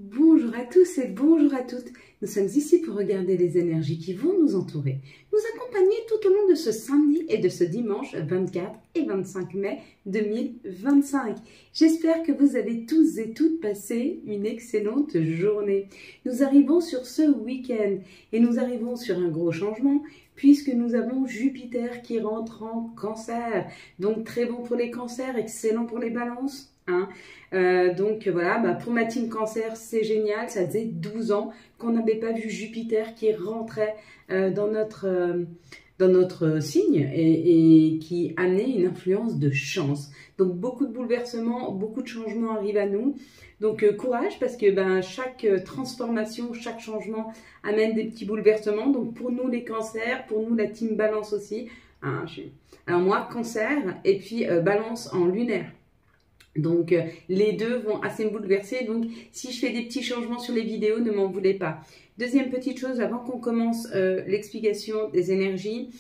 Bonjour à tous et bonjour à toutes. Nous sommes ici pour regarder les énergies qui vont nous entourer, nous accompagner tout au long de ce samedi et de ce dimanche 24 et 25 mai 2025. J'espère que vous avez tous et toutes passé une excellente journée. Nous arrivons sur ce week-end et nous arrivons sur un gros changement puisque nous avons Jupiter qui rentre en Cancer. Donc très bon pour les cancers, excellent pour les balances. Donc voilà, pour ma team Cancer, c'est génial. Ça faisait 12 ans qu'on n'avait pas vu Jupiter qui rentrait dans notre signe et qui amenait une influence de chance. Donc beaucoup de bouleversements, beaucoup de changements arrivent à nous. Donc courage parce que chaque transformation, chaque changement amène des petits bouleversements. Donc pour nous les cancers, pour nous la team Balance aussi. Alors moi Cancer et puis Balance en lunaire. Donc les deux vont assez me bouleverser, donc si je fais des petits changements sur les vidéos, ne m'en voulez pas. Deuxième petite chose, avant qu'on commence l'explication des énergies,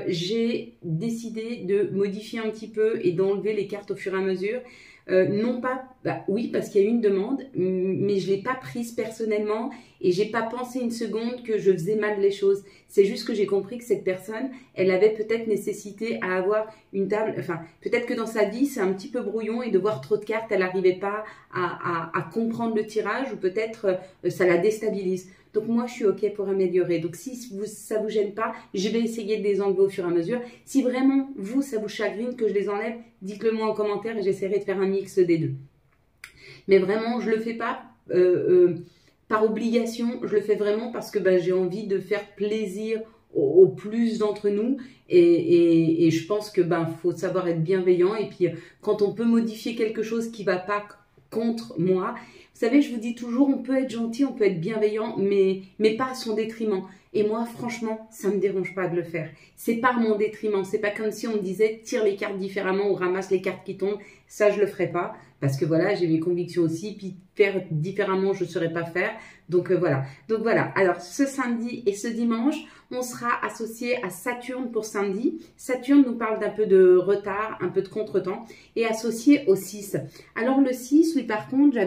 j'ai décidé de modifier un petit peu et d'enlever les cartes au fur et à mesure. Non pas, oui parce qu'il y a eu une demande, mais je ne l'ai pas prise personnellement et j'ai pas pensé une seconde que je faisais mal les choses. C'est juste que j'ai compris que cette personne, elle avait peut-être nécessité à avoir une table, enfin peut-être que dans sa vie c'est un petit peu brouillon et de voir trop de cartes, elle n'arrivait pas à comprendre le tirage ou peut-être ça la déstabilise. Donc moi, je suis OK pour améliorer. Donc si ça ne vous gêne pas, je vais essayer de les enlever au fur et à mesure. Si vraiment, vous, ça vous chagrine que je les enlève, dites-le moi en commentaire et j'essaierai de faire un mix des deux. Mais vraiment, je ne le fais pas par obligation. Je le fais vraiment parce que j'ai envie de faire plaisir au plus d'entre nous. Et je pense que faut savoir être bienveillant. Et puis, quand on peut modifier quelque chose qui ne va pas contre moi, vous savez, je vous dis toujours, on peut être gentil, on peut être bienveillant, mais pas à son détriment. Et moi, franchement, ça ne me dérange pas de le faire. C'est pas à mon détriment. C'est pas comme si on me disait, tire les cartes différemment ou ramasse les cartes qui tombent. Ça, je le ferai pas. Parce que voilà, j'ai mes convictions aussi. Puis faire différemment, je ne saurais pas faire. Donc voilà. Alors, ce samedi et ce dimanche, on sera associé à Saturne pour samedi. Saturne nous parle d'un peu de retard, un peu de contretemps. Et associé au 6. Alors le 6, oui, par contre,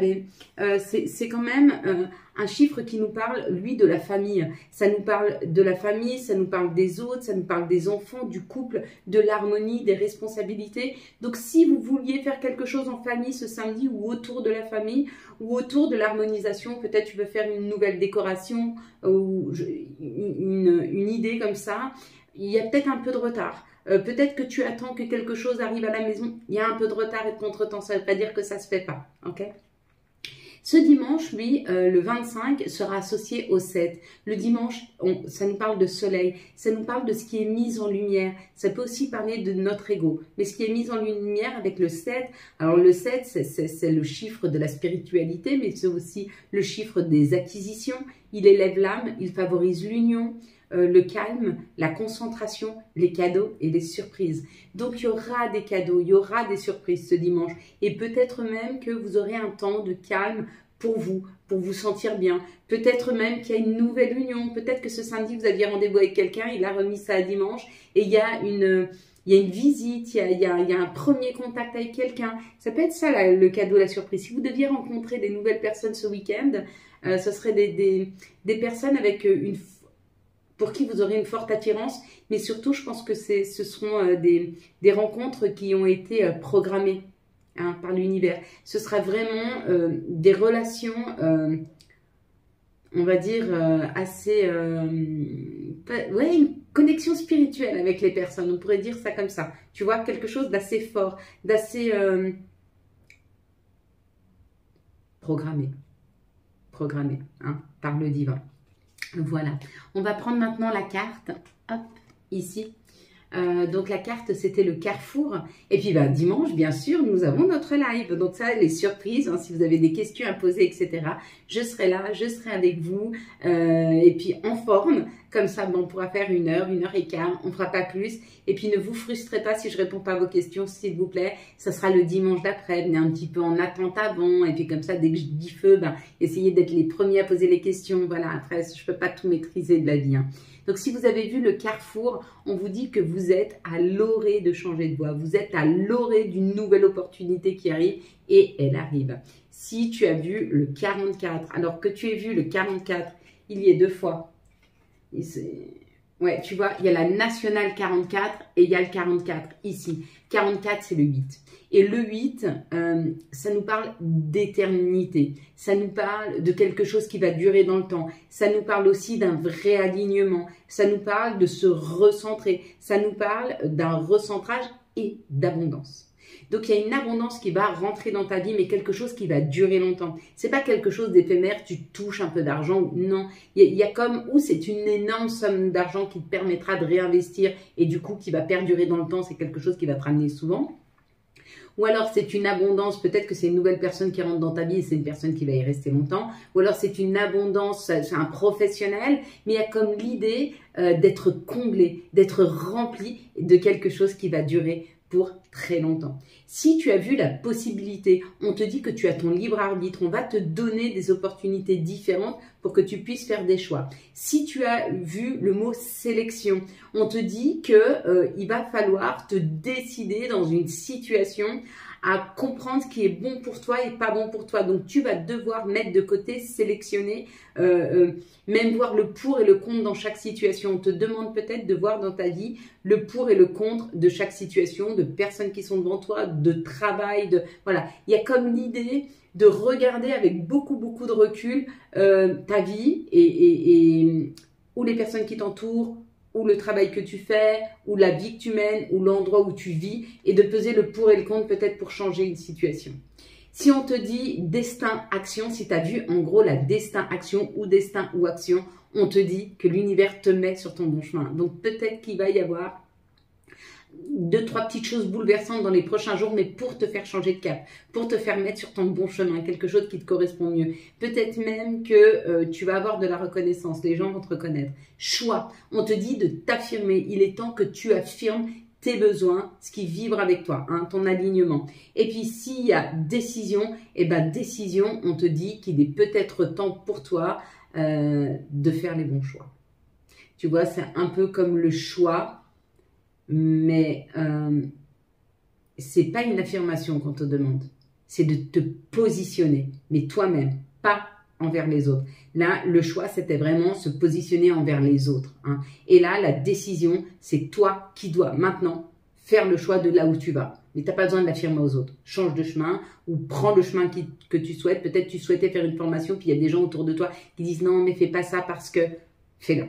c'est quand même un chiffre qui nous parle, lui, de la famille. Ça nous parle de la famille, ça nous parle des autres, ça nous parle des enfants, du couple, de l'harmonie, des responsabilités. Donc si vous vouliez faire quelque chose en famille ce samedi ou autour de la famille ou autour de l'harmonisation, peut-être tu veux faire une nouvelle décoration ou une idée comme ça, il y a peut-être un peu de retard. Peut-être que tu attends que quelque chose arrive à la maison, il y a un peu de retard et de contretemps, ça ne veut pas dire que ça ne se fait pas, ok ? Ce dimanche, lui, le 25, sera associé au 7. Le dimanche, ça nous parle de soleil, ça nous parle de ce qui est mis en lumière. Ça peut aussi parler de notre ego. Mais ce qui est mis en lumière avec le 7, alors le 7, c'est le chiffre de la spiritualité, mais c'est aussi le chiffre des acquisitions. Il élève l'âme, il favorise l'union, le calme, la concentration, les cadeaux et les surprises. Donc, il y aura des cadeaux, il y aura des surprises ce dimanche. Et peut-être même que vous aurez un temps de calme pour vous sentir bien. Peut-être même qu'il y a une nouvelle union. Peut-être que ce samedi, vous aviez rendez-vous avec quelqu'un, il a remis ça à dimanche. Et il y a une visite, il y a un premier contact avec quelqu'un. Ça peut être ça, là, le cadeau, la surprise. Si vous deviez rencontrer des nouvelles personnes ce week-end, ce serait des personnes avec pour qui vous aurez une forte attirance, mais surtout, je pense que ce seront des rencontres qui ont été programmées par l'univers. Ce sera vraiment des relations, on va dire, assez... ouais, une connexion spirituelle avec les personnes, on pourrait dire ça comme ça. Tu vois, quelque chose d'assez fort, d'assez programmé par le divin. Voilà, on va prendre maintenant la carte, hop, ici. Donc la carte, c'était le carrefour. Et puis dimanche, bien sûr, nous avons notre live. Donc ça, les surprises, si vous avez des questions à poser, etc. Je serai là, je serai avec vous. Et puis en forme, comme ça, on pourra faire 1 heure, 1 heure et quart, on ne fera pas plus. Et puis ne vous frustrez pas si je ne réponds pas à vos questions, s'il vous plaît. Ça sera le dimanche d'après, venez un petit peu en attente avant. Et puis comme ça, dès que je dis feu, essayez d'être les premiers à poser les questions. Voilà, après, je ne peux pas tout maîtriser de la vie. Donc, si vous avez vu le carrefour, on vous dit que vous êtes à l'orée de changer de voie. Vous êtes à l'orée d'une nouvelle opportunité qui arrive et elle arrive. si tu as vu le 44, alors que tu aies vu le 44, il y est 2 fois. Ouais, tu vois, il y a la nationale 44 et il y a le 44 ici. 44, c'est le 8. Et le 8, ça nous parle d'éternité. Ça nous parle de quelque chose qui va durer dans le temps. Ça nous parle aussi d'un vrai alignement. Ça nous parle de se recentrer. Ça nous parle d'un recentrage et d'abondance. Donc, il y a une abondance qui va rentrer dans ta vie, mais quelque chose qui va durer longtemps. C'est pas quelque chose d'éphémère, tu touches un peu d'argent. Non, il y a comme, ou c'est une énorme somme d'argent qui te permettra de réinvestir et du coup, qui va perdurer dans le temps. C'est quelque chose qui va te ramener souvent. Ou alors, c'est une abondance, peut-être que c'est une nouvelle personne qui rentre dans ta vie et c'est une personne qui va y rester longtemps. Ou alors, c'est une abondance, c'est un professionnel, mais il y a comme l'idée d'être comblé, d'être rempli de quelque chose qui va durer pour très longtemps. Si tu as vu la possibilité, on te dit que tu as ton libre arbitre, on va te donner des opportunités différentes pour que tu puisses faire des choix. Si tu as vu le mot sélection, on te dit que il va falloir te décider dans une situation à comprendre ce qui est bon pour toi et pas bon pour toi. Donc, tu vas devoir mettre de côté, sélectionner, même voir le pour et le contre dans chaque situation. On te demande peut-être de voir dans ta vie le pour et le contre de chaque situation, de personnes qui sont devant toi, de travail, voilà. Il y a comme l'idée de regarder avec beaucoup de recul ta vie ou les personnes qui t'entourent, ou le travail que tu fais, ou la vie que tu mènes, ou l'endroit où tu vis, et de peser le pour et le contre peut-être pour changer une situation. Si on te dit destin, action, si tu as vu en gros la destin, action ou destin ou action, on te dit que l'univers te met sur ton bon chemin. Donc peut-être qu'il va y avoir 2-3 petites choses bouleversantes dans les prochains jours, mais pour te faire changer de cap, pour te faire mettre sur ton bon chemin, quelque chose qui te correspond mieux. Peut-être même que tu vas avoir de la reconnaissance, les gens vont te reconnaître. Choix, on te dit de t'affirmer, il est temps que tu affirmes tes besoins, ce qui vibre avec toi, hein, ton alignement. Et puis s'il y a décision, eh ben décision, on te dit qu'il est peut-être temps pour toi de faire les bons choix. Tu vois, c'est un peu comme le choix, mais c'est pas une affirmation qu'on te demande, c'est de te positionner, mais toi-même, pas envers les autres. Là, le choix, c'était vraiment se positionner envers les autres, hein. Et là, la décision, c'est toi qui dois maintenant faire le choix de là où tu vas. Mais tu n'as pas besoin de l'affirmer aux autres. Change de chemin ou prends le chemin que tu souhaites. Peut-être tu souhaitais faire une formation, puis il y a des gens autour de toi qui disent non, mais fais pas ça parce que fais-le.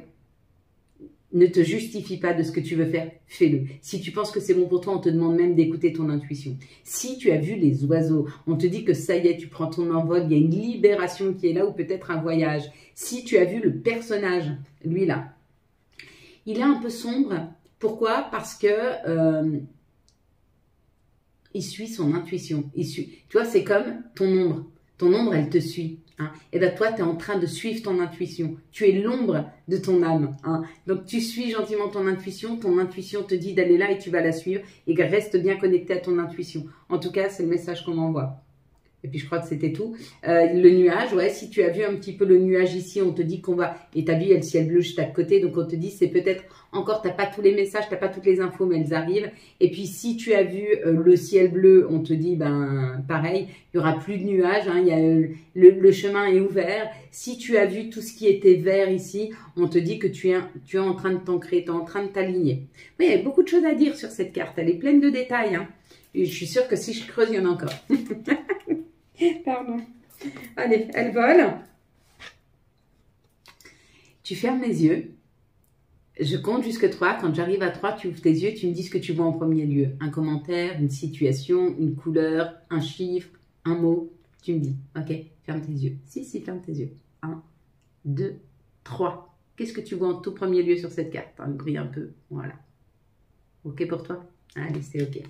Ne te justifie pas de ce que tu veux faire, fais-le. Si tu penses que c'est bon pour toi, on te demande même d'écouter ton intuition. Si tu as vu les oiseaux, on te dit que ça y est, tu prends ton envol, il y a une libération qui est là ou peut-être un voyage. Si tu as vu le personnage, lui là, il est un peu sombre. Pourquoi? Parce que il suit son intuition. Tu vois, c'est comme ton ombre. Ton ombre, elle te suit. Hein. Et bien toi, tu es en train de suivre ton intuition. Tu es l'ombre de ton âme. Hein. Donc tu suis gentiment ton intuition te dit d'aller là et tu vas la suivre. Et reste bien connecté à ton intuition. En tout cas, c'est le message qu'on m'envoie. Et puis je crois que c'était tout. Le nuage, ouais, si tu as vu un petit peu le nuage ici, on te dit qu'on va... Et tu as vu, il y a le ciel bleu juste à côté. Donc on te dit, c'est peut-être encore, tu n'as pas tous les messages, tu n'as pas toutes les infos, mais elles arrivent. Et puis si tu as vu le ciel bleu, on te dit, ben pareil, il n'y aura plus de nuages. Hein, il y a, le chemin est ouvert. Si tu as vu tout ce qui était vert ici, on te dit que tu es en train de t'ancrer, tu es en train de t'aligner. Oui, il y a beaucoup de choses à dire sur cette carte. Elle est pleine de détails. Hein. Et je suis sûre que si je creuse, il y en a encore. Pardon. Allez, elle vole. Tu fermes les yeux. Je compte jusqu'à 3. Quand j'arrive à 3, tu ouvres tes yeux. Tu me dis ce que tu vois en premier lieu. Un commentaire, une situation, une couleur, un chiffre, un mot. Tu me dis. Ok, ferme tes yeux. Si, ferme tes yeux. 1, 2, 3. Qu'est-ce que tu vois en tout premier lieu sur cette carte? Elle brille un peu. Voilà. Ok pour toi? Allez, c'est ok.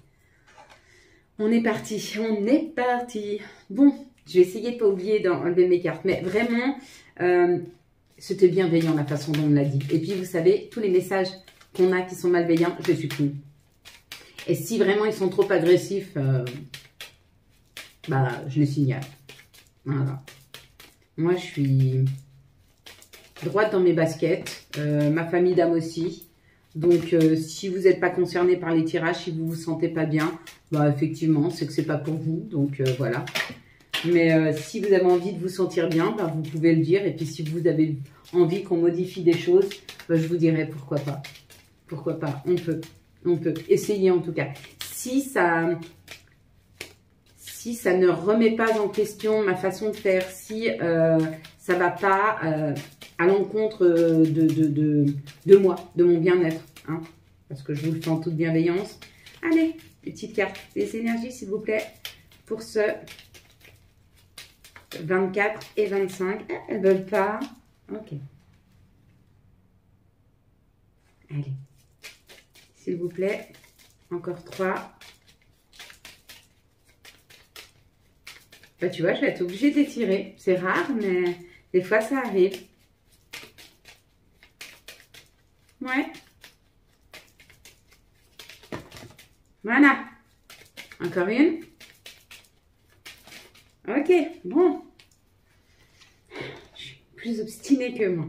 On est parti, Bon, je vais essayer de ne pas oublier d'enlever mes cartes. Mais vraiment, c'était bienveillant la façon dont on me l'a dit. Et puis, vous savez, tous les messages qu'on a qui sont malveillants, je les supprime. Et si vraiment ils sont trop agressifs, bah, je les signale. Voilà. Moi, je suis droite dans mes baskets. Ma famille d'âme aussi. Donc, si vous n'êtes pas concerné par les tirages, si vous ne vous sentez pas bien, bah, effectivement, c'est que c'est pas pour vous. Donc, voilà. Mais si vous avez envie de vous sentir bien, ben, vous pouvez le dire. Et puis si vous avez envie qu'on modifie des choses, ben, je vous dirai pourquoi pas. Pourquoi pas, on peut. On peut essayer en tout cas. Si ça ne remet pas en question ma façon de faire, si ça ne va pas à l'encontre de moi, de mon bien-être, hein, parce que je vous le fais en toute bienveillance. Allez, petite carte, les énergies s'il vous plaît, pour ce 24 et 25. Elles ne veulent pas. Ok. Allez. S'il vous plaît, encore 3. Bah, tu vois, je vais être obligée d'étirer. C'est rare, mais des fois, ça arrive. Ouais. Voilà. Encore une. Ok, bon. Je suis plus obstinée que moi.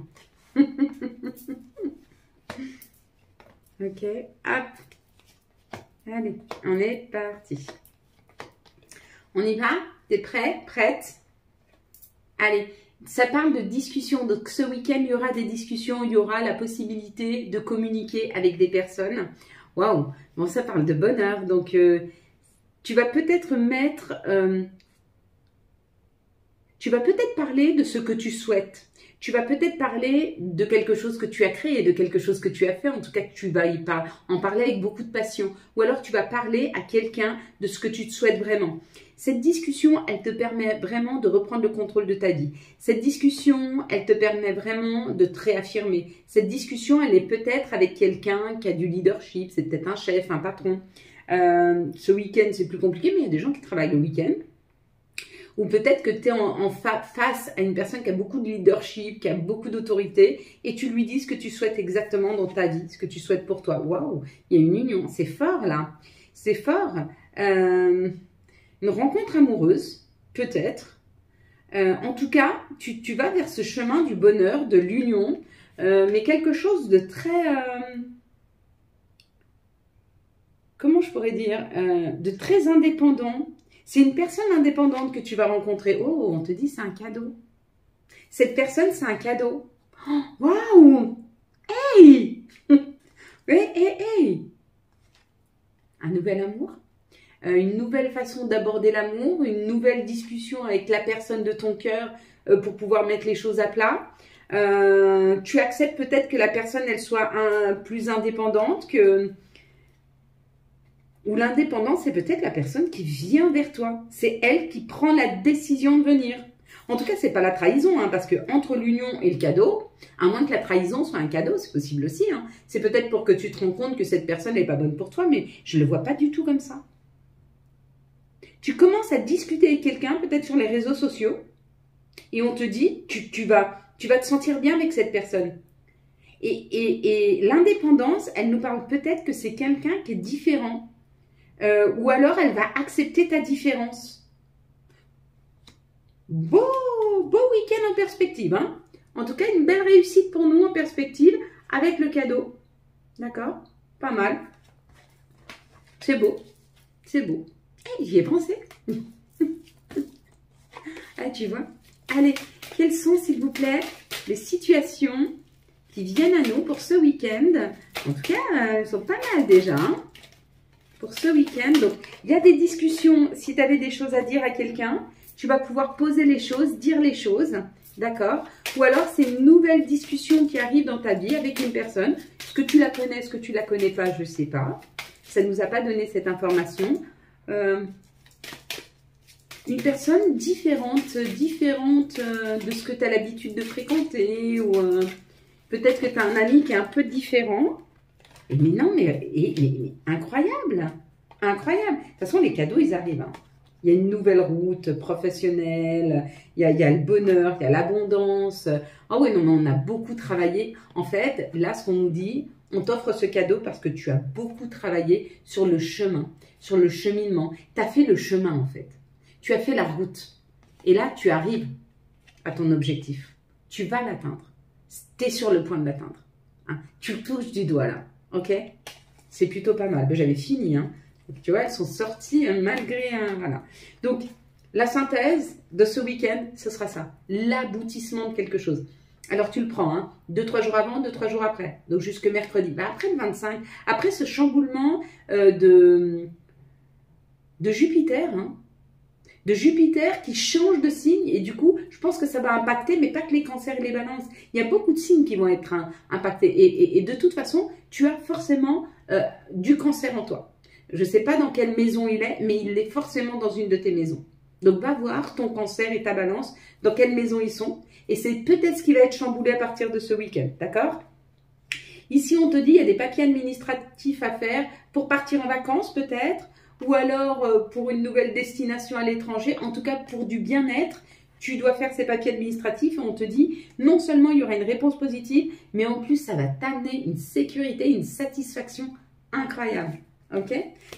Ok, hop. Allez, on est parti. On y va? T'es prêt? Prête? Allez, ça parle de discussion. Donc ce week-end, il y aura des discussions, il y aura la possibilité de communiquer avec des personnes. Waouh! Bon, ça parle de bonheur. Donc, tu vas peut-être mettre... tu vas peut-être parler de ce que tu souhaites. Tu vas peut-être parler de quelque chose que tu as créé, de quelque chose que tu as fait. En tout cas, que tu vas en parler avec beaucoup de passion. Ou alors, tu vas parler à quelqu'un de ce que tu te souhaites vraiment. Cette discussion, elle te permet vraiment de reprendre le contrôle de ta vie. Cette discussion, elle te permet vraiment de te réaffirmer. Cette discussion, elle est peut-être avec quelqu'un qui a du leadership. C'est peut-être un chef, un patron. Ce week-end, c'est plus compliqué, mais il y a des gens qui travaillent le week-end. Ou peut-être que tu es face à une personne qui a beaucoup de leadership, qui a beaucoup d'autorité, et tu lui dis ce que tu souhaites exactement dans ta vie, ce que tu souhaites pour toi. Waouh, il y a une union, c'est fort là. C'est fort. Une rencontre amoureuse, peut-être. En tout cas, tu vas vers ce chemin du bonheur, de l'union, mais quelque chose de très... comment je pourrais dire, de très indépendant. C'est une personne indépendante que tu vas rencontrer. Oh, on te dit c'est un cadeau. Cette personne, c'est un cadeau. Oh, waouh! Hey! Hey! Un nouvel amour, une nouvelle façon d'aborder l'amour, une nouvelle discussion avec la personne de ton cœur pour pouvoir mettre les choses à plat. Tu acceptes peut-être que la personne, elle soit plus indépendante que... Ou l'indépendance, c'est peut-être la personne qui vient vers toi. C'est elle qui prend la décision de venir. En tout cas, c'est pas la trahison, hein, parce que entre l'union et le cadeau, à moins que la trahison soit un cadeau, c'est possible aussi. Hein. C'est peut-être pour que tu te rends compte que cette personne n'est pas bonne pour toi, mais je ne le vois pas du tout comme ça. Tu commences à discuter avec quelqu'un, peut-être sur les réseaux sociaux, et on te dit, tu vas te sentir bien avec cette personne. Et l'indépendance, elle nous parle peut-être que c'est quelqu'un qui est différent. Ou alors elle va accepter ta différence. Beau week-end en perspective. Hein, en tout cas, une belle réussite pour nous en perspective avec le cadeau. D'accord? Pas mal. C'est beau. C'est beau. Hey, j'y ai pensé. Ah, tu vois. Allez, quelles sont, s'il vous plaît, les situations qui viennent à nous pour ce week-end? En tout cas, elles sont pas mal déjà. Hein, pour ce week-end. Donc, il y a des discussions. Si tu avais des choses à dire à quelqu'un, tu vas pouvoir poser les choses, dire les choses. D'accord? Ou alors, c'est une nouvelle discussion qui arrive dans ta vie avec une personne. Est-ce que tu la connais, est-ce que tu la connais pas? Je ne sais pas. Ça ne nous a pas donné cette information. Une personne différente de ce que tu as l'habitude de fréquenter. Ou peut-être que tu as un ami qui est un peu différent. Mais non, mais incroyable, incroyable. De toute façon, les cadeaux, ils arrivent. Hein. Il y a une nouvelle route professionnelle, il y a le bonheur, il y a l'abondance. Ah oui, non, mais on a beaucoup travaillé. En fait, là, ce qu'on nous dit, on t'offre ce cadeau parce que tu as beaucoup travaillé sur le chemin, sur le cheminement. Tu as fait le chemin, en fait. Tu as fait la route. Et là, tu arrives à ton objectif. Tu vas l'atteindre. Tu es sur le point de l'atteindre. Hein. Tu le touches du doigt, là. Ok, c'est plutôt pas mal. J'avais fini, hein. Donc, tu vois, elles sont sorties malgré... voilà. Donc, la synthèse de ce week-end, ce sera ça, l'aboutissement de quelque chose. Alors tu le prends, hein, 2-3 jours avant, 2-3 jours après, donc jusque mercredi. Bah, après le 25, après ce chamboulement de Jupiter, hein, de Jupiter qui change de signe, et du coup, je pense que ça va impacter, mais pas que les cancers et les balances. Il y a beaucoup de signes qui vont être impactés, et de toute façon, tu as forcément du cancer en toi. Je ne sais pas dans quelle maison il est, mais il est forcément dans une de tes maisons. Donc, va voir ton cancer et ta balance, dans quelle maison ils sont. Et c'est peut-être ce qui va être chamboulé à partir de ce week-end, d'accord? Ici, on te dit, il y a des papiers administratifs à faire pour partir en vacances, peut-être, ou alors pour une nouvelle destination à l'étranger. En tout cas, pour du bien-être, tu dois faire ces papiers administratifs. Et on te dit, non seulement il y aura une réponse positive, mais en plus, ça va t'amener une sécurité, une satisfaction incroyable. Ok?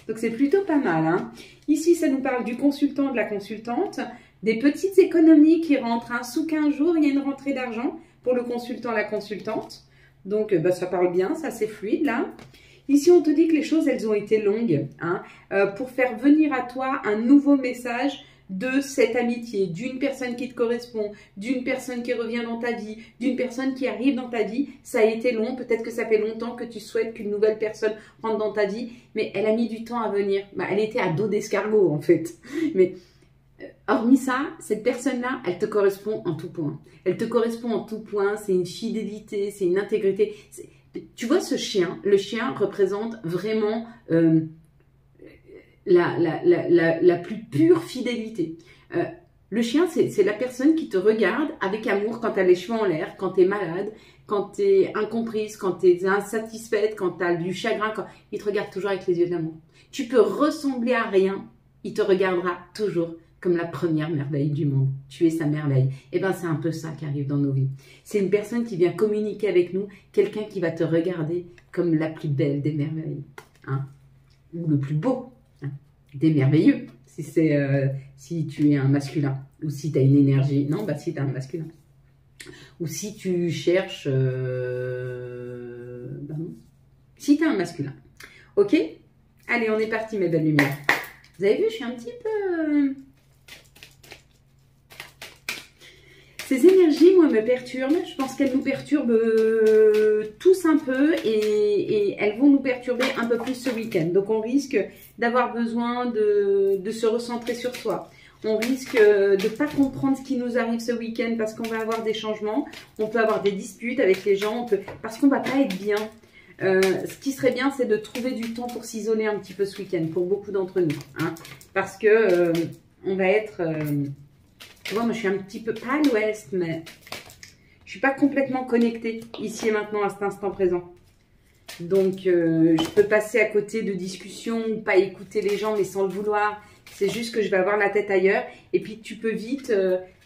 Donc, c'est plutôt pas mal. Hein? Ici, ça nous parle du consultant, de la consultante, des petites économies qui rentrent. Hein? Sous 15 jours, il y a une rentrée d'argent pour le consultant, la consultante. Donc, bah, ça parle bien, ça c'est fluide là. Ici, on te dit que les choses, elles ont été longues hein, pour faire venir à toi un nouveau message de cette amitié, d'une personne qui te correspond, d'une personne qui revient dans ta vie, d'une personne qui arrive dans ta vie. Ça a été long, peut-être que ça fait longtemps que tu souhaites qu'une nouvelle personne rentre dans ta vie, mais elle a mis du temps à venir. Bah, elle était à dos d'escargot en fait. Mais hormis ça, cette personne-là, elle te correspond en tout point. Elle te correspond en tout point, c'est une fidélité, c'est une intégrité. Tu vois ce chien, le chien représente vraiment la plus pure fidélité. Le chien, c'est la personne qui te regarde avec amour quand tu as les cheveux en l'air, quand tu es malade, quand tu es incomprise, quand tu es insatisfaite, quand tu as du chagrin. Il te regarde toujours avec les yeux de l'amour. Tu peux ressembler à rien, il te regardera toujours comme la première merveille du monde. Tu es sa merveille. Et bien, c'est un peu ça qui arrive dans nos vies. C'est une personne qui vient communiquer avec nous, quelqu'un qui va te regarder comme la plus belle des merveilles. Hein? Ou le plus beau hein? Des merveilleux, si tu es un masculin. Ou si tu as une énergie. Non, bah si tu es un masculin. Ou si tu cherches... bah non. Si tu es un masculin. Ok? Allez, on est parti, mes belles lumières. Vous avez vu, je suis un petit peu... Ces énergies, moi, me perturbent. Je pense qu'elles nous perturbent tous un peu et elles vont nous perturber un peu plus ce week-end. Donc, on risque d'avoir besoin de se recentrer sur soi. On risque de ne pas comprendre ce qui nous arrive ce week-end parce qu'on va avoir des changements. On peut avoir des disputes avec les gens parce qu'on ne va pas être bien. Ce qui serait bien, c'est de trouver du temps pour s'isoler un petit peu ce week-end pour beaucoup d'entre nous. Hein, parce que on va être... Tu vois, moi, je suis un petit peu, pas à l'ouest, mais je suis pas complètement connectée ici et maintenant à cet instant présent. Donc, je peux passer à côté de discussions ou pas écouter les gens, mais sans le vouloir. C'est juste que je vais avoir la tête ailleurs. Et puis, tu peux vite,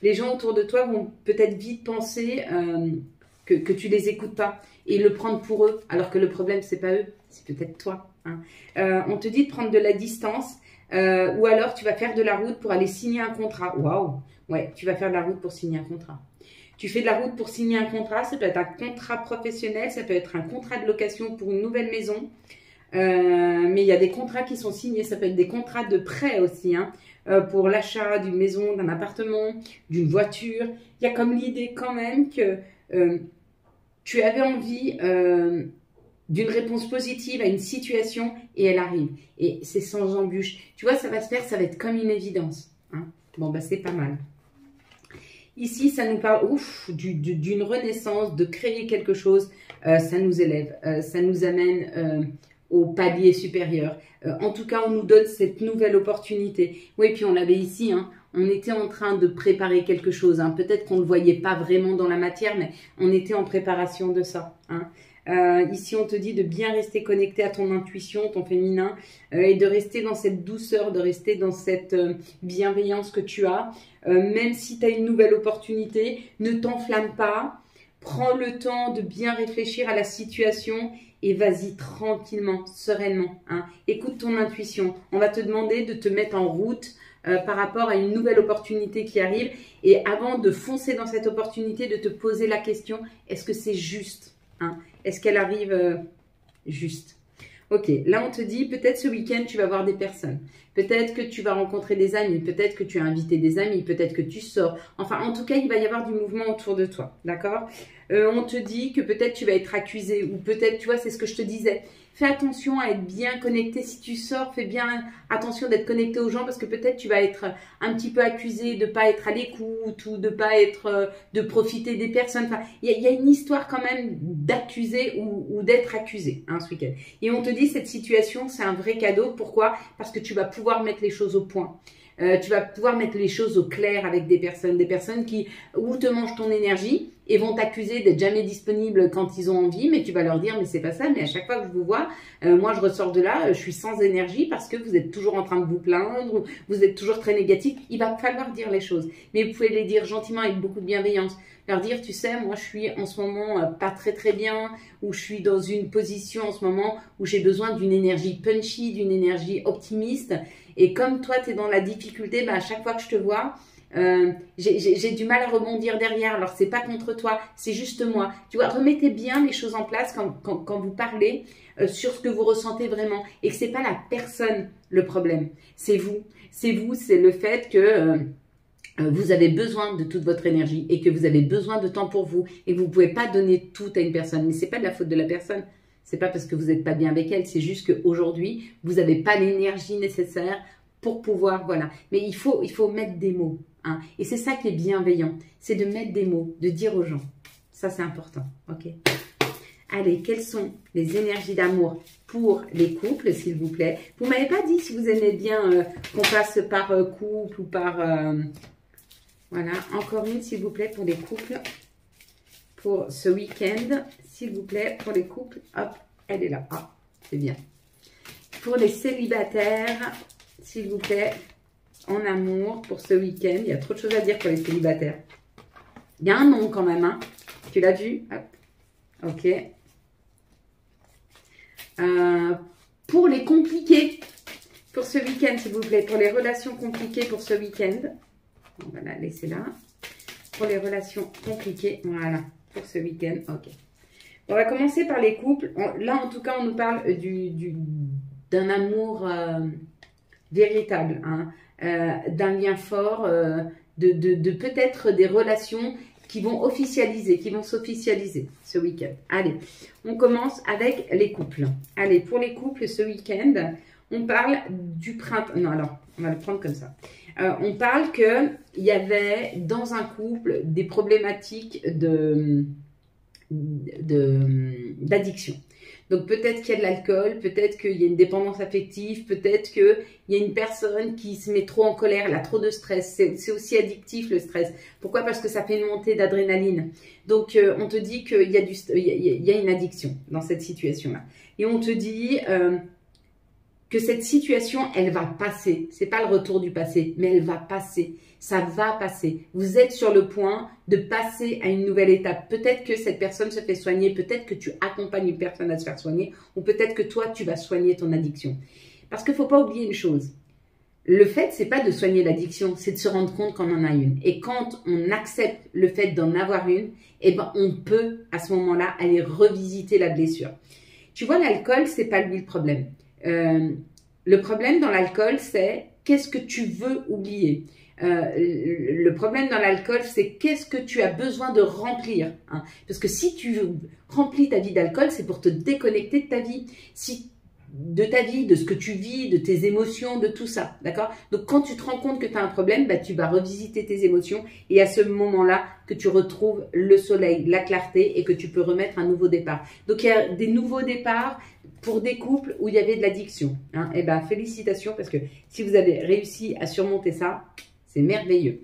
les gens autour de toi vont peut-être vite penser que tu les écoutes pas et le prendre pour eux. Alors que le problème, c'est pas eux, c'est peut-être toi. Hein. On te dit de prendre de la distance. Ou alors tu vas faire de la route pour aller signer un contrat. Waouh! Ouais, tu vas faire de la route pour signer un contrat. Tu fais de la route pour signer un contrat, ça peut être un contrat professionnel, ça peut être un contrat de location pour une nouvelle maison. Mais il y a des contrats qui sont signés, ça peut être des contrats de prêt aussi, hein, pour l'achat d'une maison, d'un appartement, d'une voiture. Il y a comme l'idée quand même que tu avais envie... d'une réponse positive à une situation et elle arrive. Et c'est sans embûche. Tu vois, ça va se faire, ça va être comme une évidence. Hein. Bon, bah c'est pas mal. Ici, ça nous parle d'une renaissance, de créer quelque chose. Ça nous élève, ça nous amène au palier supérieur. En tout cas, on nous donne cette nouvelle opportunité. Oui, puis on l'avait ici, hein. On était en train de préparer quelque chose. Hein. Peut-être qu'on ne le voyait pas vraiment dans la matière, mais on était en préparation de ça. Hein. Ici, on te dit de bien rester connecté à ton intuition, ton féminin, et de rester dans cette douceur, de rester dans cette bienveillance que tu as. Même si tu as une nouvelle opportunité, ne t'enflamme pas. Prends le temps de bien réfléchir à la situation et vas-y tranquillement, sereinement. Hein. Écoute ton intuition. On va te demander de te mettre en route par rapport à une nouvelle opportunité qui arrive. Et avant de foncer dans cette opportunité, de te poser la question, est-ce que c'est juste hein? Est-ce qu'elle arrive juste? Ok, là on te dit, peut-être ce week-end, tu vas voir des personnes. peut-être que tu vas rencontrer des amis, peut-être que tu as invité des amis, peut-être que tu sors. Enfin, en tout cas, il va y avoir du mouvement autour de toi, d'accord? On te dit que peut-être tu vas être accusé ou peut-être, tu vois, c'est ce que je te disais. Fais attention à être bien connecté. Si tu sors, fais bien attention d'être connecté aux gens parce que peut-être tu vas être un petit peu accusé de ne pas être à l'écoute ou de pas être, de profiter des personnes. Enfin, il y a une histoire quand même d'accuser ou d'être accusé hein, ce week-end. Et on te dit cette situation, c'est un vrai cadeau. Pourquoi? Parce que tu vas pouvoir mettre les choses au point. Tu vas pouvoir mettre les choses au clair avec des personnes qui ou te mangent ton énergie et vont t'accuser d'être jamais disponible quand ils ont envie, mais tu vas leur dire mais c'est pas ça, mais à chaque fois que je vous vois, moi je ressors de là, je suis sans énergie parce que vous êtes toujours en train de vous plaindre, vous êtes toujours très négatif. Il va falloir dire les choses, mais vous pouvez les dire gentiment avec beaucoup de bienveillance. Leur dire, tu sais, moi je suis en ce moment pas très bien, ou je suis dans une position en ce moment où j'ai besoin d'une énergie punchy, d'une énergie optimiste. Et comme toi, tu es dans la difficulté, bah, à chaque fois que je te vois, j'ai du mal à rebondir derrière. Alors, c'est pas contre toi, c'est juste moi. Tu vois, remettez bien les choses en place quand vous parlez sur ce que vous ressentez vraiment. Et que c'est pas la personne le problème, c'est vous. C'est vous, c'est le fait que... vous avez besoin de toute votre énergie et que vous avez besoin de temps pour vous et que vous ne pouvez pas donner tout à une personne. Mais ce n'est pas de la faute de la personne. Ce n'est pas parce que vous n'êtes pas bien avec elle. C'est juste qu'aujourd'hui, vous n'avez pas l'énergie nécessaire pour pouvoir, voilà. Mais il faut mettre des mots. Hein. Et c'est ça qui est bienveillant. C'est de mettre des mots, de dire aux gens. Ça, c'est important. Ok. Allez, quelles sont les énergies d'amour pour les couples, s'il vous plaît? Vous ne m'avez pas dit si vous aimez bien qu'on passe par couple ou par... Voilà, encore une s'il vous plaît pour les couples, pour ce week-end, s'il vous plaît, pour les couples, hop, elle est là, ah, c'est bien. Pour les célibataires, s'il vous plaît, en amour, pour ce week-end, il y a trop de choses à dire pour les célibataires. Il y a un nom quand même, hein, tu l'as vu, hop, ok. Pour les compliqués, pour ce week-end, s'il vous plaît, pour les relations compliquées pour ce week-end, on va la laisser là. Pour les relations compliquées, voilà, pour ce week-end, ok. On va commencer par les couples. Là, en tout cas, on nous parle d'un amour véritable, hein, d'un lien fort, de peut-être des relations qui vont officialiser, qui vont s'officialiser ce week-end. Allez, on commence avec les couples. Allez, pour les couples, ce week-end, on parle du printemps. Non, alors, on va le prendre comme ça. On parle qu'il y avait dans un couple des problématiques d'addiction. Donc peut-être qu'il y a de l'alcool, peut-être qu'il y a une dépendance affective, peut-être qu'il y a une personne qui se met trop en colère, elle a trop de stress. C'est aussi addictif le stress. Pourquoi? Parce que ça fait une montée d'adrénaline. Donc on te dit qu'il y a une addiction dans cette situation-là. Et on te dit... que cette situation, elle va passer. C'est pas le retour du passé, mais elle va passer. Ça va passer. Vous êtes sur le point de passer à une nouvelle étape. Peut-être que cette personne se fait soigner, peut-être que tu accompagnes une personne à se faire soigner, ou peut-être que toi, tu vas soigner ton addiction. Parce qu'il ne faut pas oublier une chose. Le fait, c'est pas de soigner l'addiction, c'est de se rendre compte qu'on en a une. Et quand on accepte le fait d'en avoir une, eh ben, on peut, à ce moment-là, aller revisiter la blessure. Tu vois, l'alcool, c'est pas lui le problème. Le problème dans l'alcool, c'est qu'est-ce que tu veux oublier. Le problème dans l'alcool, c'est qu'est-ce que tu as besoin de remplir. Hein. Parce que si tu remplis ta vie d'alcool, c'est pour te déconnecter de ta vie. De ta vie, de ce que tu vis, de tes émotions, de tout ça. D'accord? Donc, quand tu te rends compte que tu as un problème, bah, tu vas revisiter tes émotions et à ce moment-là que tu retrouves le soleil, la clarté et que tu peux remettre un nouveau départ. Donc, il y a des nouveaux départs pour des couples où il y avait de l'addiction. Hein. Et ben, félicitations parce que si vous avez réussi à surmonter ça, c'est merveilleux.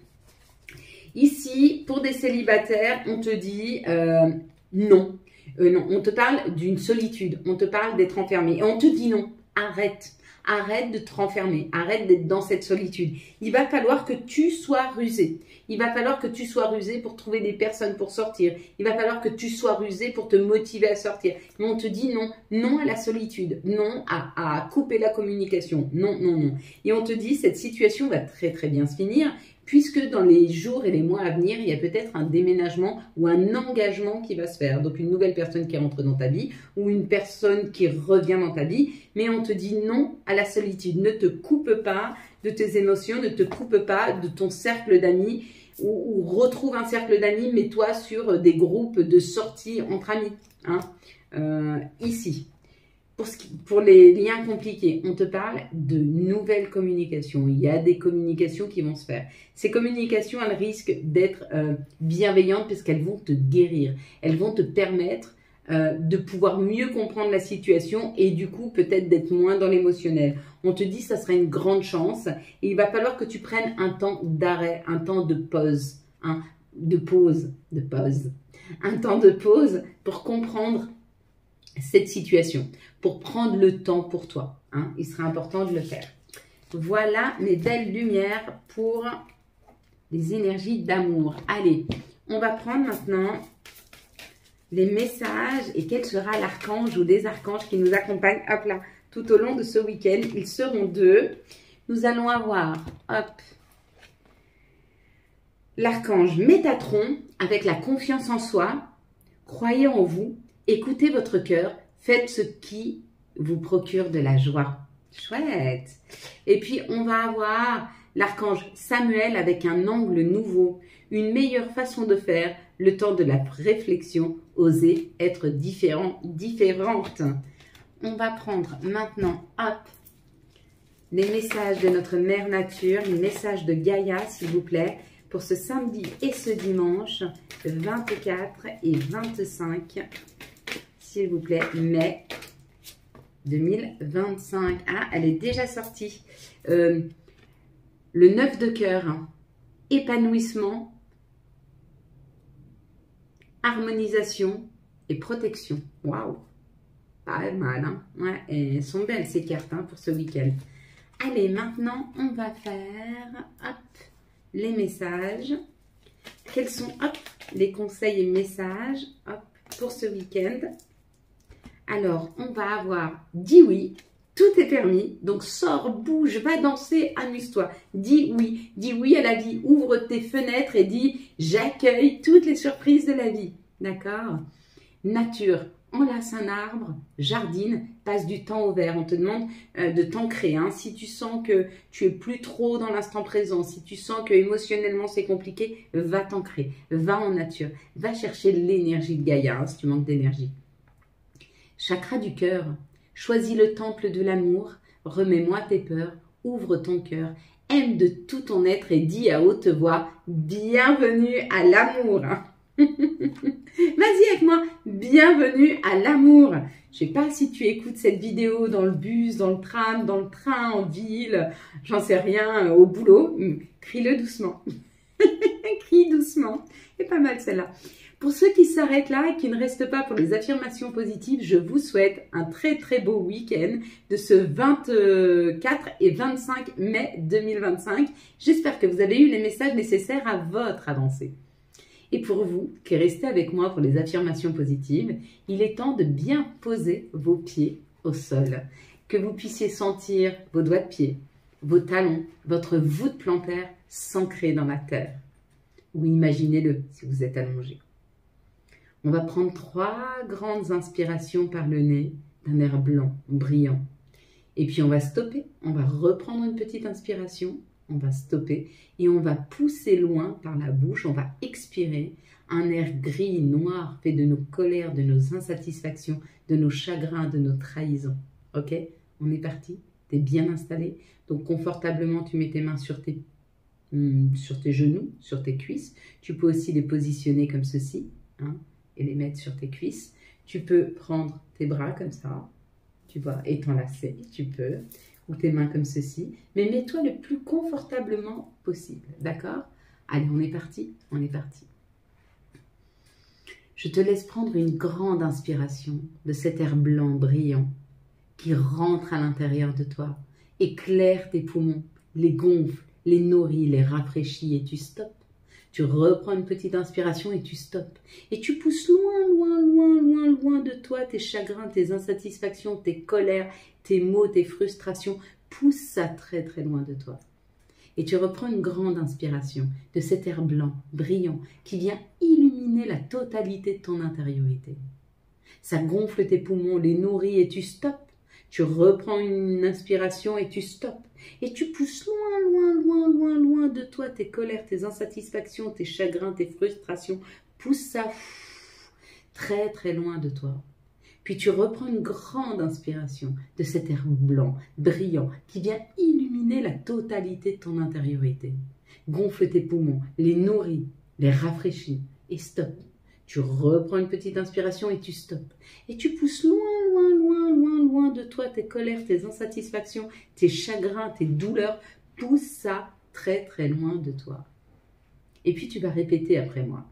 Ici, pour des célibataires, on te dit non. Non, on te parle d'une solitude, on te parle d'être enfermé. Et on te dit non, arrête, arrête de te renfermer, arrête d'être dans cette solitude. Il va falloir que tu sois rusé. Il va falloir que tu sois rusé pour trouver des personnes pour sortir. Il va falloir que tu sois rusé pour te motiver à sortir. Mais on te dit non, non à la solitude, non à couper la communication, non, non, non. Et on te dit cette situation va très très bien se finir puisque dans les jours et les mois à venir, il y a peut-être un déménagement ou un engagement qui va se faire. Donc, une nouvelle personne qui rentre dans ta vie ou une personne qui revient dans ta vie. Mais on te dit non à la solitude. Ne te coupe pas de tes émotions, ne te coupe pas de ton cercle d'amis ou retrouve un cercle d'amis, mets-toi sur des groupes de sorties entre amis. Hein. Ici. Pour les liens compliqués, on te parle de nouvelles communications. Il y a des communications qui vont se faire. Ces communications, elles risquent d'être bienveillantes puisqu'elles vont te guérir. Elles vont te permettre de pouvoir mieux comprendre la situation et du coup peut-être d'être moins dans l'émotionnel. On te dit que ça sera une grande chance et il va falloir que tu prennes un temps d'arrêt, un temps de pause, un temps de pause pour comprendre cette situation, pour prendre le temps pour toi. Hein. Il sera important de le faire. Voilà mes belles lumières pour les énergies d'amour. Allez, on va prendre maintenant les messages et quel sera l'archange ou les archanges qui nous accompagnent, hop là, tout au long de ce week-end. Ils seront 2. Nous allons avoir, hop, l'archange Métatron avec la confiance en soi. Croyez en vous, écoutez votre cœur, faites ce qui vous procure de la joie. Chouette. Et puis, on va avoir l'archange Samuel avec un angle nouveau, une meilleure façon de faire, le temps de la réflexion, oser être différente. On va prendre maintenant, hop, les messages de notre mère nature, les messages de Gaïa, s'il vous plaît, pour ce samedi et ce dimanche, 24 et 25, s'il vous plaît, mai 2025. Ah, elle est déjà sortie. Le 9 de cœur, hein. Épanouissement, harmonisation et protection. Waouh, pas mal, hein. Ouais, elles sont belles ces cartes hein, pour ce week-end. Allez, maintenant, on va faire hop, les messages. Quels sont hop, les conseils et messages hop, pour ce week-end? Alors, on va avoir dis oui, tout est permis. Donc, sors, bouge, va danser, amuse-toi. Dis oui à la vie. Ouvre tes fenêtres et dis j'accueille toutes les surprises de la vie. D'accord? Nature, enlace un arbre, jardine, passe du temps au vert. On te demande de t'ancrer. Hein. Si tu sens que tu es plus trop dans l'instant présent, si tu sens que émotionnellement c'est compliqué, va t'ancrer. Va en nature. Va chercher l'énergie de Gaïa hein, si tu manques d'énergie. Chakra du cœur, choisis le temple de l'amour, remets-moi tes peurs, ouvre ton cœur, aime de tout ton être et dis à haute voix, bienvenue à l'amour. Vas-y avec moi, bienvenue à l'amour. Je ne sais pas si tu écoutes cette vidéo dans le bus, dans le tram, dans le train, en ville, j'en sais rien, au boulot, crie-le doucement. Crie doucement, c'est pas mal celle-là. Pour ceux qui s'arrêtent là et qui ne restent pas pour les affirmations positives, je vous souhaite un très très beau week-end de ce 24 et 25 mai 2025. J'espère que vous avez eu les messages nécessaires à votre avancée. Et pour vous qui restez avec moi pour les affirmations positives, il est temps de bien poser vos pieds au sol. Que vous puissiez sentir vos doigts de pied, vos talons, votre voûte plantaire s'ancrer dans la terre. Ou imaginez-le si vous êtes allongé. On va prendre 3 grandes inspirations par le nez d'un air blanc, brillant. Et puis on va stopper, on va reprendre une petite inspiration, on va stopper et on va pousser loin par la bouche, on va expirer un air gris, noir, fait de nos colères, de nos insatisfactions, de nos chagrins, de nos trahisons. Ok? On est parti? Tu es bien installé? Donc confortablement, tu mets tes mains sur tes genoux, sur tes cuisses. Tu peux aussi les positionner comme ceci, hein, et les mettre sur tes cuisses. Tu peux prendre tes bras comme ça, tu vois, et t'enlacer, tu peux, ou tes mains comme ceci, mais mets-toi le plus confortablement possible, d'accord? Allez, on est parti, on est parti. Je te laisse prendre une grande inspiration de cet air blanc brillant qui rentre à l'intérieur de toi, éclaire tes poumons, les gonfle, les nourrit, les rafraîchit et tu stoppes. Tu reprends une petite inspiration et tu stoppes. Et tu pousses loin, loin, loin, loin, loin de toi tes chagrins, tes insatisfactions, tes colères, tes maux, tes frustrations. Pousse ça très, très loin de toi. Et tu reprends une grande inspiration de cet air blanc, brillant, qui vient illuminer la totalité de ton intériorité. Ça gonfle tes poumons, les nourrit et tu stoppes. Tu reprends une inspiration et tu stoppes. Et tu pousses loin, loin, loin, loin, loin de toi tes colères, tes insatisfactions, tes chagrins, tes frustrations. Pousse ça très, très loin de toi. Puis tu reprends une grande inspiration de cet air blanc, brillant, qui vient illuminer la totalité de ton intériorité. Gonfle tes poumons, les nourrit, les rafraîchit et stop. Tu reprends une petite inspiration et tu stoppes. Et tu pousses loin, loin, loin, loin, loin de toi tes colères, tes insatisfactions, tes chagrins, tes douleurs. Pousse ça très, très loin de toi. Et puis tu vas répéter après moi.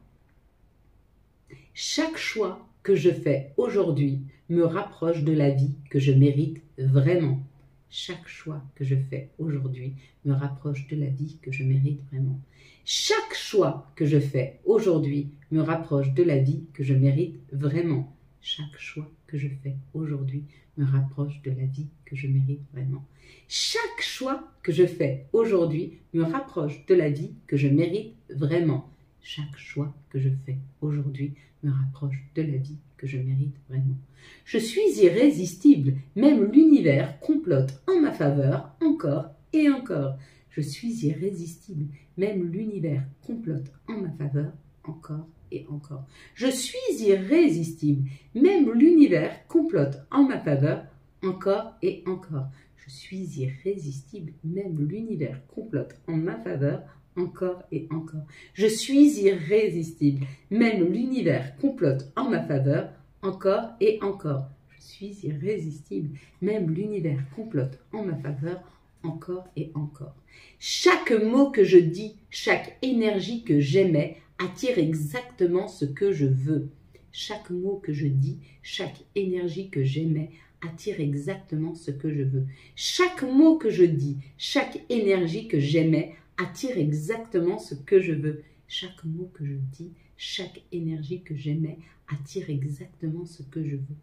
Chaque choix que je fais aujourd'hui me rapproche de la vie que je mérite vraiment. Chaque choix que je fais aujourd'hui me rapproche de la vie que je mérite vraiment. Chaque choix que je fais aujourd'hui me rapproche de la vie que je mérite vraiment. Chaque choix que je fais aujourd'hui me rapproche de la vie que je mérite vraiment. Chaque choix que je fais aujourd'hui me rapproche de la vie que je mérite vraiment. Chaque choix que je fais aujourd'hui me rapproche de la vie que je mérite vraiment. Je suis irrésistible, même l'univers complote en ma faveur encore et encore. Je suis irrésistible, même l'univers complote en ma faveur encore et encore. Je suis irrésistible, même l'univers complote en ma faveur encore et encore. Je suis irrésistible, même l'univers complote en ma faveur encore et encore. Je suis irrésistible, même l'univers complote en ma faveur encore et encore. Je suis irrésistible, même l'univers complote en ma faveur encore et encore. Chaque mot que je dis, chaque énergie que j'émets attire exactement ce que je veux. Chaque mot que je dis, chaque énergie que j'émets attire exactement ce que je veux. Chaque mot que je dis, chaque énergie que j'émets attire exactement ce que je veux. Chaque mot que je dis, chaque énergie que j'émets attire exactement ce que je veux.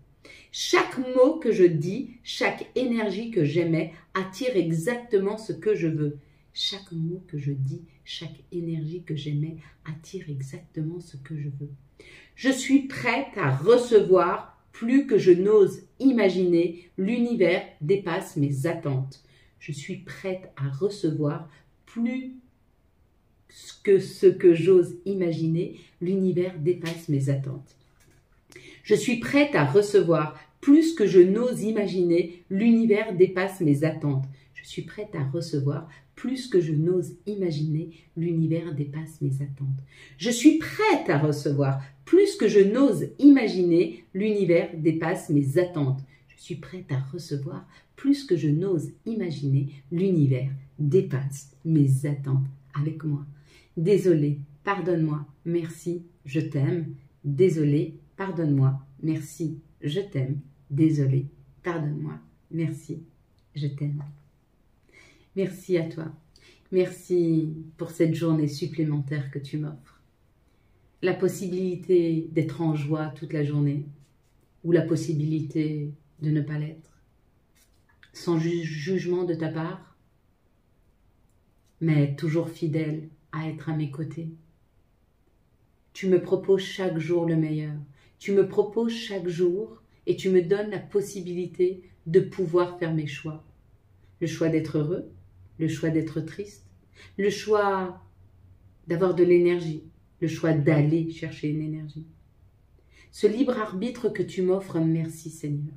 Chaque mot que je dis, chaque énergie que j'émets attire exactement ce que je veux. Chaque mot que je dis, chaque énergie que j'émets attire exactement ce que je veux. Je suis prête à recevoir plus que je n'ose imaginer. L'univers dépasse mes attentes. Je suis prête à recevoir plus que ce que j'ose imaginer. L'univers dépasse mes attentes. Je suis prête à recevoir plus que je n'ose imaginer. L'univers dépasse mes attentes. Je suis prête à recevoir plus que je n'ose imaginer. L'univers dépasse mes attentes. Je suis prête à recevoir plus que je n'ose imaginer. L'univers dépasse mes attentes. Je suis prête à recevoir plus que je n'ose imaginer. L'univers dépasse mes attentes avec moi. Désolé, pardonne-moi, merci, je t'aime. Désolé, pardonne-moi, merci, je t'aime. Désolé, pardonne-moi, merci, je t'aime. Merci à toi. Merci pour cette journée supplémentaire que tu m'offres. La possibilité d'être en joie toute la journée ou la possibilité de ne pas l'être. Sans jugement de ta part, mais toujours fidèle à être à mes côtés. Tu me proposes chaque jour le meilleur. Tu me proposes chaque jour et tu me donnes la possibilité de pouvoir faire mes choix. Le choix d'être heureux, le choix d'être triste, le choix d'avoir de l'énergie, le choix d'aller chercher une énergie. Ce libre arbitre que tu m'offres, merci Seigneur.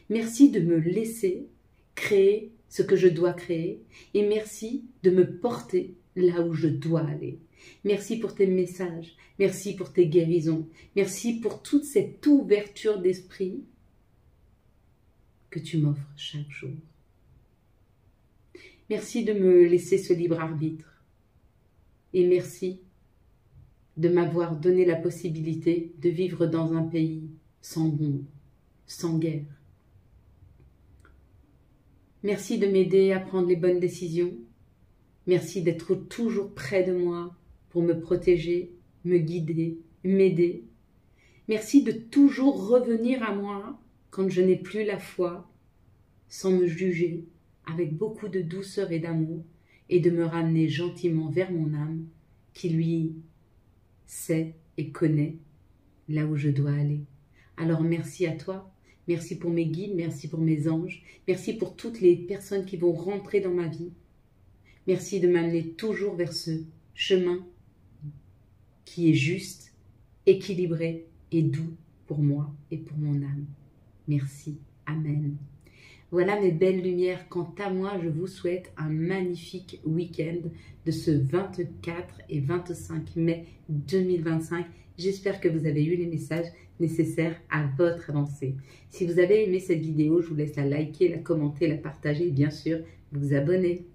Merci de me laisser créer ce que je dois créer et merci de me porter là où je dois aller. Merci pour tes messages, merci pour tes guérisons, merci pour toute cette ouverture d'esprit que tu m'offres chaque jour. Merci de me laisser ce libre arbitre et merci de m'avoir donné la possibilité de vivre dans un pays sans bombe, sans guerre. Merci de m'aider à prendre les bonnes décisions. Merci d'être toujours près de moi pour me protéger, me guider, m'aider. Merci de toujours revenir à moi quand je n'ai plus la foi, sans me juger, avec beaucoup de douceur et d'amour, et de me ramener gentiment vers mon âme qui lui sait et connaît là où je dois aller. Alors merci à toi, merci pour mes guides, merci pour mes anges, merci pour toutes les personnes qui vont rentrer dans ma vie. Merci de m'amener toujours vers ce chemin qui est juste, équilibré et doux pour moi et pour mon âme. Merci. Amen. Voilà mes belles lumières. Quant à moi, je vous souhaite un magnifique week-end de ce 24 et 25 mai 2025. J'espère que vous avez eu les messages nécessaires à votre avancée. Si vous avez aimé cette vidéo, je vous laisse la liker, la commenter, la partager et bien sûr vous abonner.